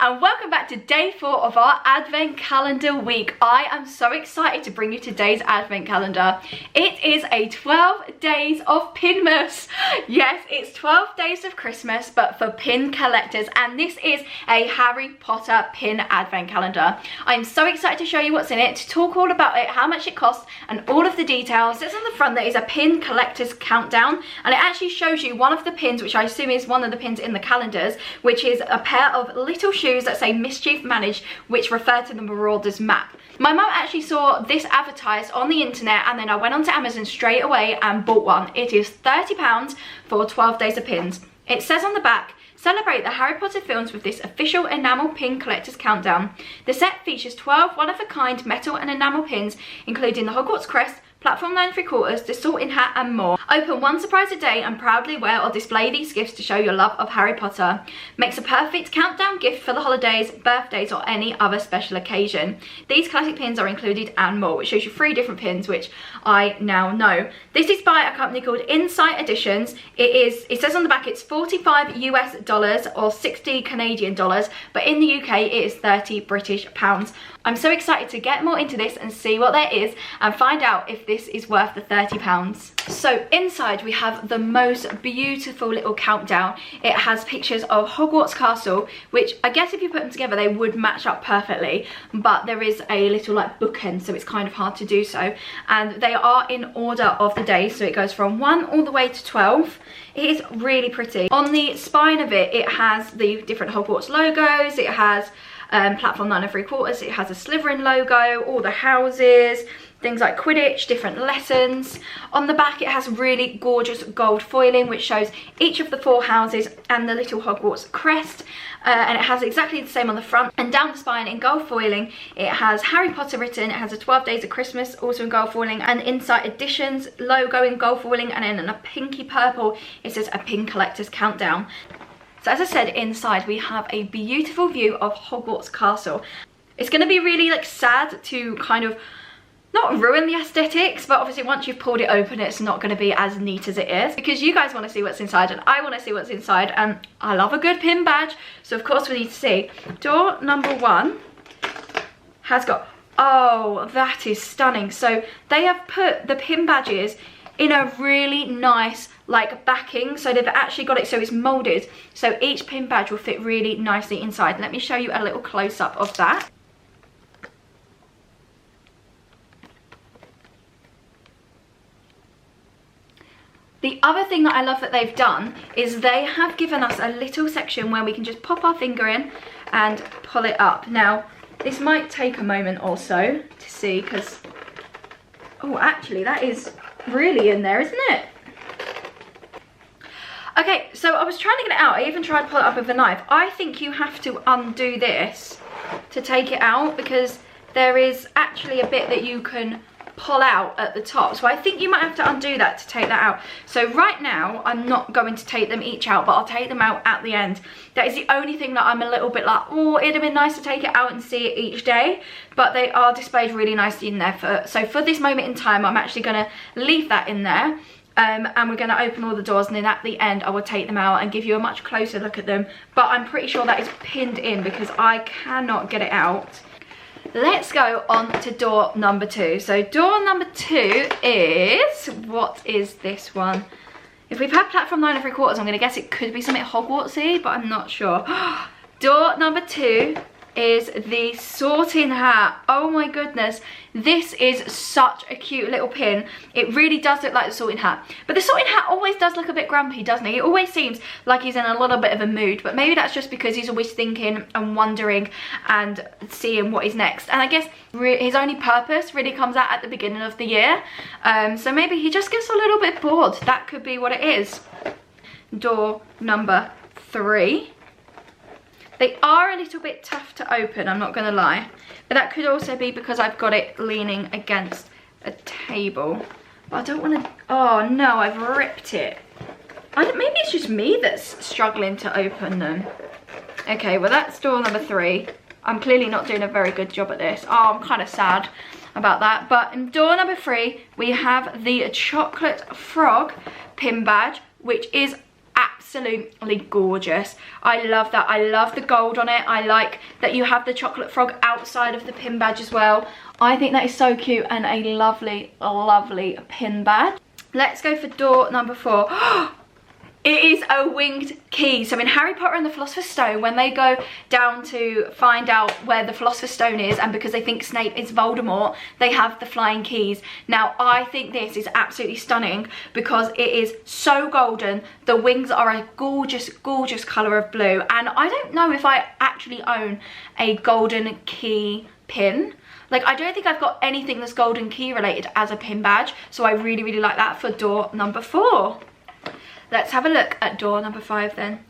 and welcome back to day 4 of our advent calendar week. I am so excited to bring you today's advent calendar. It is a 12 days of Pinmas. Yes, it's 12 days of Christmas, but for pin collectors, and this is a Harry Potter pin advent calendar. I'm so excited to show you what's in it, to talk all about it, how much it costs, and all of the details. It says on the front that is a pin collector's countdown, and it actually shows you one of the pins, which I assume is one of the pins in the calendars, which is a pair of little shoes that say Mischief Managed, which refer to the Marauders Map. My mum actually saw this advertised on the internet, and then I went onto Amazon straight away and bought one. It is £30 for 12 days of pins. It says on the back, celebrate the Harry Potter films with this official enamel pin collector's countdown. The set features 12 one-of-a-kind metal and enamel pins, including the Hogwarts crest, platform 9 3/4, the sorting hat and more. Open one surprise a day and proudly wear or display these gifts to show your love of Harry Potter. Makes a perfect countdown gift for the holidays, birthdays or any other special occasion. These classic pins are included and more, which shows you 3 different pins, which I now know. This is by a company called Insight Editions. It says on the back it's $45 US or 60 Canadian dollars, but in the UK it is 30 British pounds. I'm so excited to get more into this and see what there is and find out if this is worth the £30. So inside we have the most beautiful little countdown. It has pictures of Hogwarts Castle, which I guess if you put them together they would match up perfectly, but there is a little like bookend, so it's kind of hard to do so. And they are in order of the day, so it goes from 1 all the way to 12. It is really pretty. On the spine of it, it has the different Hogwarts logos. It has platform 9 3/4, it has a Slytherin logo, all the houses, things like Quidditch, different lessons. On the back it has really gorgeous gold foiling which shows each of the 4 houses and the little Hogwarts crest, and it has exactly the same on the front. And down the spine in gold foiling it has Harry Potter written, it has a 12 days of Christmas also in gold foiling, and Insight Editions logo in gold foiling, and then in a pinky purple it says a pin collector's countdown. So as I said, inside we have a beautiful view of Hogwarts Castle. It's going to be really like sad to kind of not ruin the aesthetics, but obviously once you've pulled it open it's not going to be as neat as it is, because you guys want to see what's inside and I want to see what's inside, and I love a good pin badge, so of course we need to see. Door number 1 has got, oh that is stunning. So they have put the pin badges in a really nice like backing, so they've actually got it so it's molded, so each pin badge will fit really nicely inside. Let me show you a little close-up of that. The other thing that I love that they've done is they have given us a little section where we can just pop our finger in and pull it up. Now this might take a moment or so to see, because oh actually that is really in there, isn't it? Okay, so I was trying to get it out. I even tried to pull it up with a knife. I think you have to undo this to take it out, because there is actually a bit that you can pull out at the top. So I think you might have to undo that to take that out. So right now, I'm not going to take them each out, but I'll take them out at the end. That is the only thing that I'm a little bit like, oh, it'd have been nice to take it out and see it each day. But they are displayed really nicely in there. So for this moment in time, I'm actually going to leave that in there. And we're going to open all the doors, and then at the end I will take them out and give you a much closer look at them. But I'm pretty sure that is pinned in because I cannot get it out. Let's go on to door number 2. So door number 2 is, what is this one? If we've had platform 9 3/4, I'm going to guess it could be something Hogwartsy, but I'm not sure. Door number 2 is the sorting hat. Oh my goodness, this is such a cute little pin. It really does look like the sorting hat, but the sorting hat always does look a bit grumpy, doesn't he? It always seems like he's in a little bit of a mood, but maybe that's just because he's always thinking and wondering and seeing what is next. And I guess his only purpose really comes out at the beginning of the year, so maybe he just gets a little bit bored. That could be what it is. Door number 3. They are a little bit tough to open, I'm not going to lie. But that could also be because I've got it leaning against a table. But I don't want to... Oh no, I've ripped it. Maybe it's just me that's struggling to open them. Okay, well that's door number 3. I'm clearly not doing a very good job at this. Oh, I'm kind of sad about that. But in door number 3, we have the chocolate frog pin badge, which is absolutely gorgeous. I love that. I love the gold on it. I like that you have the chocolate frog outside of the pin badge as well. I think that is so cute and a lovely, lovely pin badge. Let's go for door number 4. It is a winged key. So in Harry Potter and the Philosopher's Stone, when they go down to find out where the Philosopher's Stone is, and because they think Snape is Voldemort, they have the flying keys. Now, I think this is absolutely stunning because it is so golden. The wings are a gorgeous, gorgeous colour of blue. And I don't know if I actually own a golden key pin. Like, I don't think I've got anything that's golden key related as a pin badge. So I really, really like that for door number 4. Let's have a look at door number 5 then.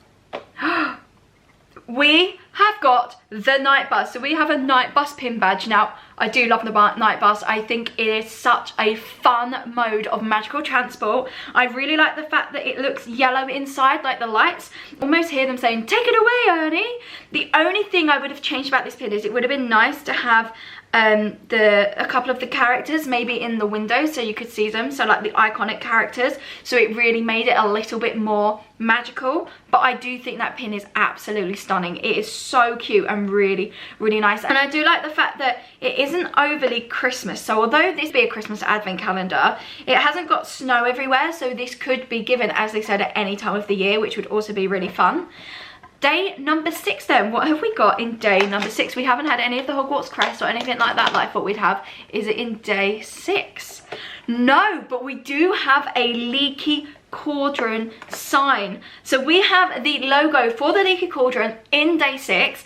We have got the night bus. So we have a night bus pin badge. Now, I do love the night bus. I think it is such a fun mode of magical transport. I really like the fact that it looks yellow inside, like the lights. Almost hear them saying, "Take it away, Ernie." The only thing I would have changed about this pin is it would have been nice to have a couple of the characters maybe in the window so you could see them, so like the iconic characters, so it really made it a little bit more magical. But I do think that pin is absolutely stunning. It is so cute and really, really nice. And I do like the fact that it isn't overly Christmas. So although this be a Christmas advent calendar, it hasn't got snow everywhere, so this could be given, as they said, at any time of the year, which would also be really fun. Day number 6 then, what have we got in day number 6? We haven't had any of the Hogwarts crest or anything like that I thought we'd have. Is it in day 6? No, but we do have a leaky cauldron sign. So we have the logo for the leaky cauldron in day 6.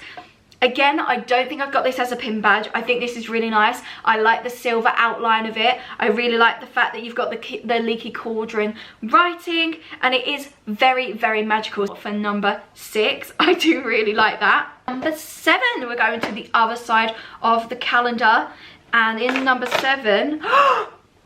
Again, I don't think I've got this as a pin badge. I think this is really nice. I like the silver outline of it. I really like the fact that you've got the leaky cauldron writing, and it is very, very magical. For number 6, I do really like that. Number 7, we're going to the other side of the calendar, and in number 7,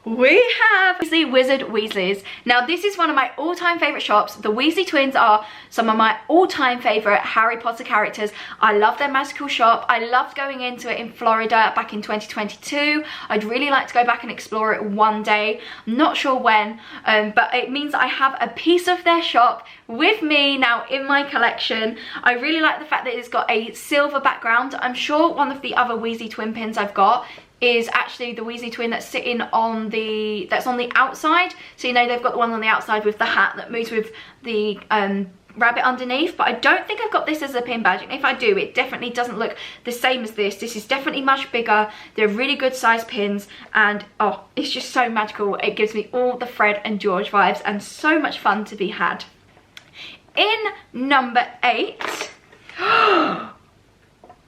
we have the Wizard Weasleys. Now, this is one of my all-time favourite shops. The Weasley twins are some of my all-time favourite Harry Potter characters. I love their magical shop. I loved going into it in Florida back in 2022. I'd really like to go back and explore it one day. I'm not sure when, but it means I have a piece of their shop with me now in my collection. I really like the fact that it's got a silver background. I'm sure one of the other Weasley twin pins I've got is actually the Weasley twin that's sitting on the outside. So you know they've got the one on the outside with the hat that moves with the rabbit underneath, but I don't think I've got this as a pin badge, and if I do, it definitely doesn't look the same as this. This is definitely much bigger. They're really good sized pins, and oh, it's just so magical. It gives me all the Fred and George vibes and so much fun to be had. In number 8,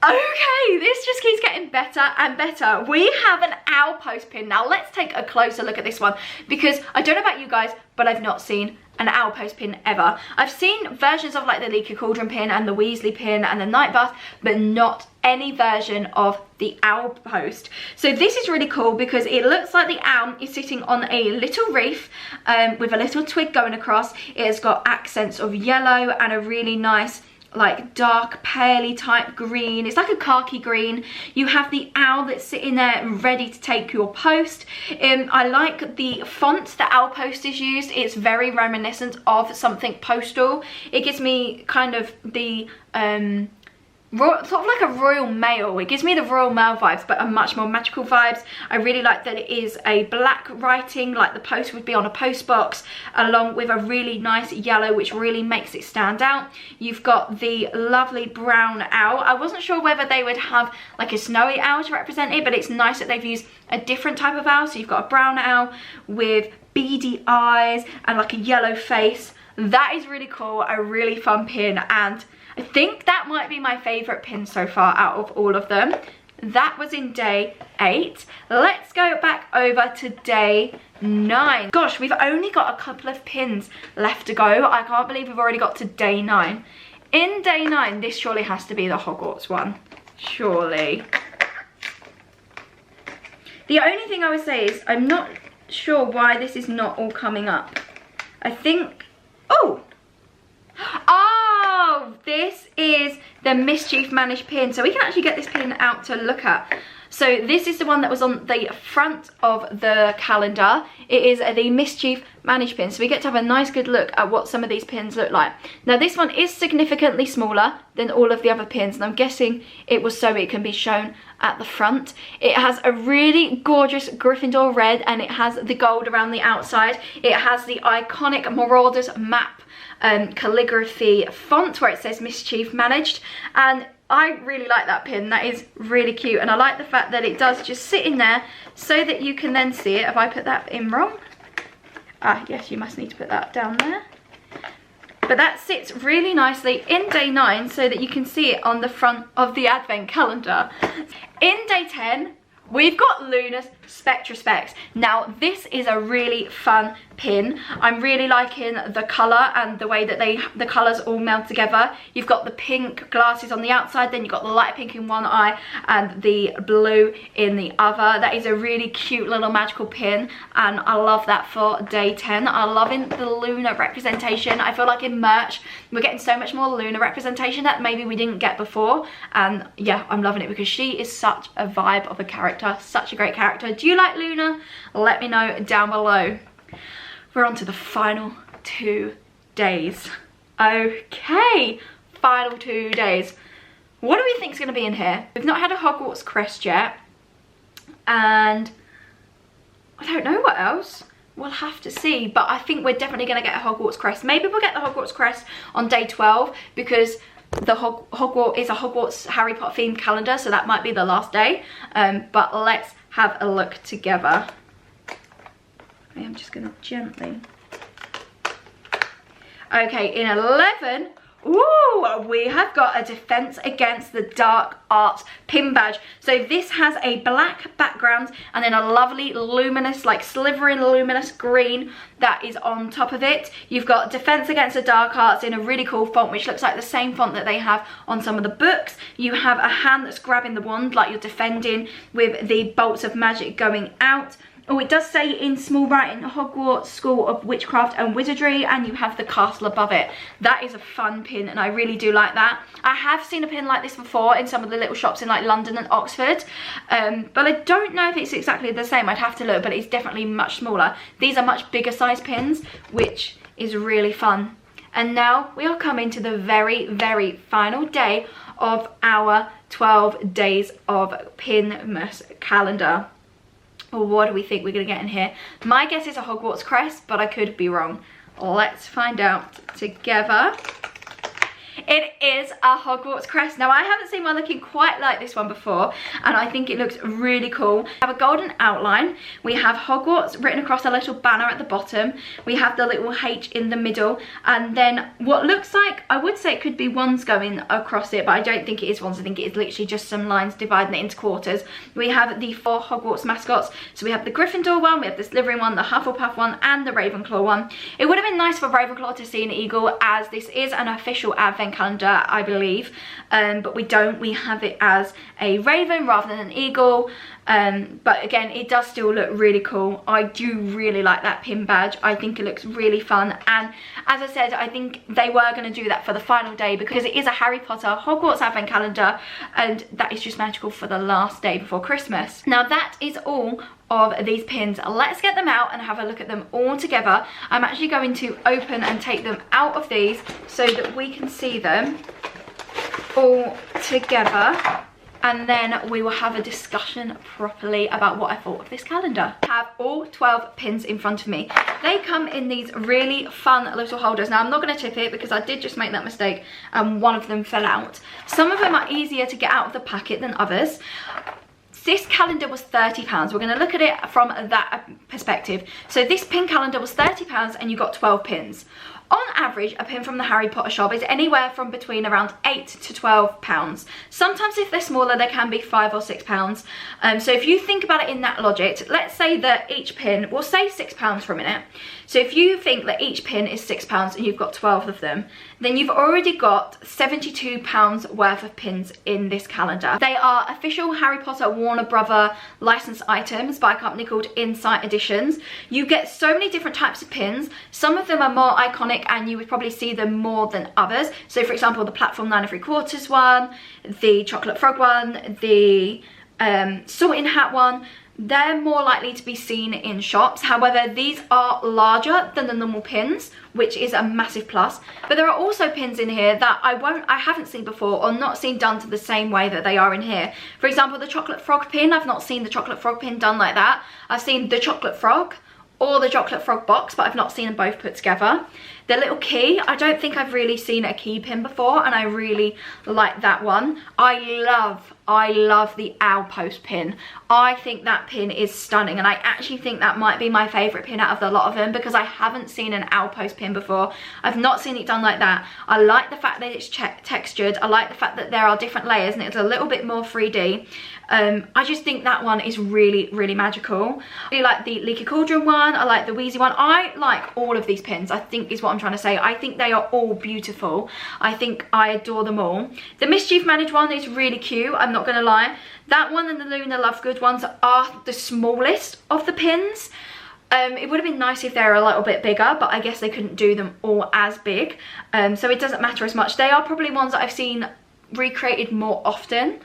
okay, this just keeps getting better and better. We have an owl post pin. Now let's take a closer look at this one, because I don't know about you guys, but I've not seen an owl post pin ever. I've seen versions of like the leaky cauldron pin and the Weasley pin and the night bus, but not any version of the owl post. So this is really cool because it looks like the owl is sitting on a little reef with a little twig going across. It has got accents of yellow and a really nice like dark paley type green. It's like a khaki green. You have the owl that's sitting there ready to take your post. I like the font that owl post is used. It's very reminiscent of something postal. It gives me kind of the sort of like a Royal Mail. It gives me the Royal Mail vibes, but a much more magical vibes. I really like that it is a black writing like the post would be on a post box, along with a really nice yellow which really makes it stand out. You've got the lovely brown owl. I wasn't sure whether they would have like a snowy owl to represent it, but it's nice that they've used a different type of owl. So you've got a brown owl with beady eyes and like a yellow face. That is really cool, a really fun pin, and I think that might be my favourite pin so far out of all of them. That was in day 8. Let's go back over to day 9. Gosh, we've only got a couple of pins left to go. I can't believe we've already got to day 9. In day 9, this surely has to be the Hogwarts one. Surely. The only thing I would say is I'm not sure why this is not all coming up. I think... Oh! Oh, this is the Mischief Managed pin. So we can actually get this pin out to look at. So this is the one that was on the front of the calendar. It is the Mischief Manage pin. So we get to have a nice good look at what some of these pins look like. Now this one is significantly smaller than all of the other pins, and I'm guessing it was so it can be shown at the front. It has a really gorgeous Gryffindor red, and it has the gold around the outside. It has the iconic Marauders Map calligraphy font where it says Mischief Managed, and I really like that pin. That is really cute, and I like the fact that it does just sit in there so that you can then see it. Have I put that in wrong? Ah, yes, you must need to put that down there. But that sits really nicely in day 9 so that you can see it on the front of the advent calendar. In day 10, we've got Luna's Spectrespecs. Now this is a really fun pin. I'm really liking the colour and the way that the colours all meld together. You've got the pink glasses on the outside, then you've got the light pink in one eye and the blue in the other. That is a really cute little magical pin, and I love that for day 10. I'm loving the Luna representation. I feel like in merch we're getting so much more Luna representation that maybe we didn't get before, and yeah, I'm loving it because she is such a vibe of a character, such a great character. Do you like Luna? Let me know down below. We're on to the final 2 days. Okay, final 2 days. What do we think is going to be in here? We've not had a Hogwarts crest yet, and I don't know what else. We'll have to see, but I think we're definitely going to get a Hogwarts crest. Maybe we'll get the Hogwarts crest on day 12 because the Hogwarts is a Hogwarts Harry Potter themed calendar, so that might be the last day. But let's have a look together. I'm just going to gently. Okay, in 11, ooh, we have got a Defense Against the Dark Arts pin badge. So this has a black background and then a lovely luminous, like slivering luminous green that is on top of it. You've got Defense Against the Dark Arts in a really cool font, which looks like the same font that they have on some of the books. You have a hand that's grabbing the wand like you're defending with the bolts of magic going out. Oh, it does say in small writing, Hogwarts School of Witchcraft and Wizardry, and you have the castle above it. That is a fun pin, and I really do like that. I have seen a pin like this before in some of the little shops in like London and Oxford, but I don't know if it's exactly the same. I'd have to look, but it's definitely much smaller. These are much bigger size pins, which is really fun. And now we are coming to the very, very final day of our 12 days of Pinmas calendar. What do we think we're going to get in here? My guess is a Hogwarts crest, but I could be wrong. Let's find out together. It is a Hogwarts crest. Now, I haven't seen one looking quite like this one before, and I think it looks really cool. We have a golden outline. We have Hogwarts written across a little banner at the bottom. We have the little H in the middle, and then what looks like, I would say it could be wands going across it, but I don't think it is wands. I think it is literally just some lines dividing it into quarters. We have the 4 Hogwarts mascots. So we have the Gryffindor one, we have the Slytherin one, the Hufflepuff one, and the Ravenclaw one. It would have been nice for Ravenclaw to see an eagle, as this is an official advent calendar, I believe, but we don't. We have it as a raven rather than an eagle, but again, it does still look really cool. I do really like that pin badge. I think it looks really fun, and as I said, I think they were going to do that for the final day because it is a Harry Potter Hogwarts advent calendar, and that is just magical for the last day before Christmas. Now that is all of these pins. Let's get them out and have a look at them all together. I'm actually going to open and take them out of these so that we can see them all together, and then we will have a discussion properly about what I thought of this calendar. I have all 12 pins in front of me. They come in these really fun little holders. Now, I'm not going to tip it because I did just make that mistake and one of them fell out. Some of them are easier to get out of the packet than others. This calendar was £30. We're going to look at it from that perspective. So this pin calendar was £30 and you got 12 pins. On average, a pin from the Harry Potter shop is anywhere from between around £8 to £12. Sometimes if they're smaller, they can be £5 or £6. So if you think about it in that logic, let's say that each pin, we'll say £6 for a minute. So if you think that each pin is £6 and you've got 12 of them, then you've already got £72 worth of pins in this calendar. They are official Harry Potter Warner Brother licensed items by a company called Insight Editions. You get so many different types of pins. Some of them are more iconic and you would probably see them more than others. So for example, the platform 9 3/4 one, the chocolate frog one, the sorting hat one, they're more likely to be seen in shops. However, these are larger than the normal pins, which is a massive plus. But there are also pins in here that I haven't seen before, or not seen done to the same way that they are in here. For example, the chocolate frog pin, I've not seen the chocolate frog pin done like that. I've seen the chocolate frog or the chocolate frog box, but I've not seen them both put together. The little key, I don't think I've really seen a key pin before, and I really like that one. I love the owl post pin. I think that pin is stunning, and I actually think that might be my favourite pin out of the lot of them, because I haven't seen an owl post pin before. I've not seen it done like that. I like the fact that it's textured. I like the fact that there are different layers and it's a little bit more 3D. I just think that one is really, really magical. I really like the Leaky Cauldron one. I like the Wheezy one. I like all of these pins, I think is what I'm trying to say. I think they are all beautiful. I think I adore them all. The Mischief Managed one is really cute, I'm not going to lie. That one and the Luna Lovegood ones are the smallest of the pins. It would have been nice if they were a little bit bigger, but I guess they couldn't do them all as big. So it doesn't matter as much. They are probably ones that I've seen recreated more often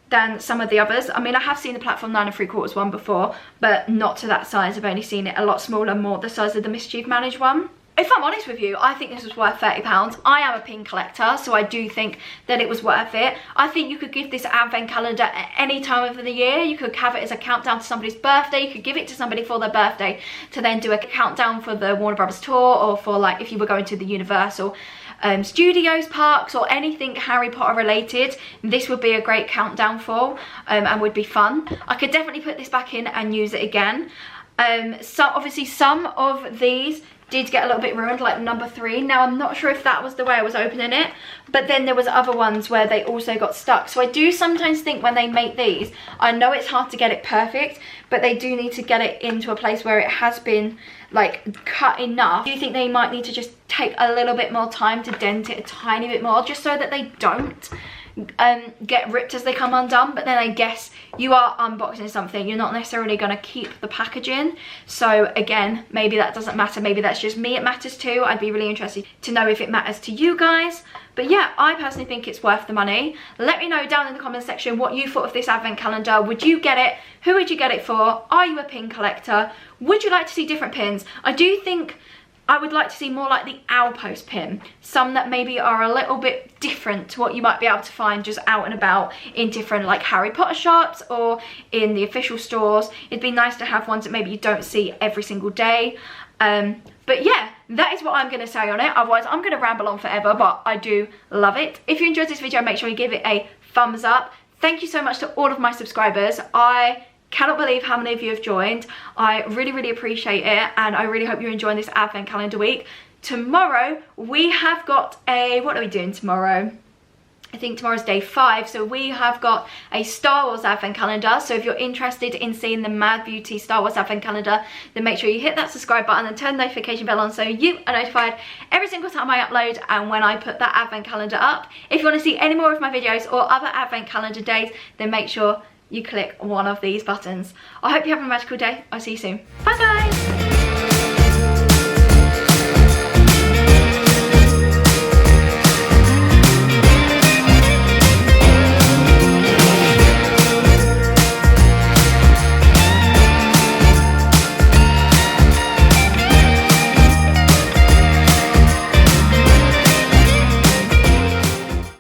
than some of the others. I mean, I have seen the platform 9 3/4 one before, but not to that size. I've only seen it a lot smaller, more the size of the Mischief Managed one. If I'm honest with you, I think this was worth £30. I am a pin collector, so I do think that it was worth it. I think you could give this advent calendar at any time of the year. You could have it as a countdown to somebody's birthday. You could give it to somebody for their birthday to then do a countdown for the Warner Brothers tour, or for like if you were going to the Universal Studios parks or anything Harry Potter related. This would be a great countdown for, and would be fun. I could definitely put this back in and use it again. So obviously some of these did get a little bit ruined, like number 3. Now I'm not sure if that was the way I was opening it, but then there was other ones where they also got stuck. So I do sometimes think when they make these, I know it's hard to get it perfect, but they do need to get it into a place where it has been like cut enough. Do you think they might need to just take a little bit more time to dent it a tiny bit more, just so that they don't get ripped as they come undone? But then I guess you are unboxing something, you're not necessarily going to keep the packaging, so again, maybe that doesn't matter. Maybe that's just me it matters to. I'd be really interested to know if it matters to you guys. But yeah, I personally think it's worth the money. Let me know down in the comment section what you thought of this advent calendar. Would you get it? Who would you get it for? Are you a pin collector? Would you like to see different pins? I do think I would like to see more like the owl post pin. Some that maybe are a little bit different to what you might be able to find just out and about in different like Harry Potter shops or in the official stores. It'd be nice to have ones that maybe you don't see every single day. But yeah, that is what I'm going to say on it. Otherwise, I'm going to ramble on forever, but I do love it. If you enjoyed this video, make sure you give it a thumbs up. Thank you so much to all of my subscribers. I cannot believe how many of you have joined. I really, really appreciate it, and I really hope you're enjoying this advent calendar week. Tomorrow, we have got a... What are we doing tomorrow? I think tomorrow's day 5, so we have got a Star Wars advent calendar. So if you're interested in seeing the Mad Beauty Star Wars advent calendar, then make sure you hit that subscribe button and turn the notification bell on so you are notified every single time I upload and when I put that advent calendar up. If you want to see any more of my videos or other advent calendar days, then make sure you click one of these buttons. I hope you have a magical day. I'll see you soon. Bye guys!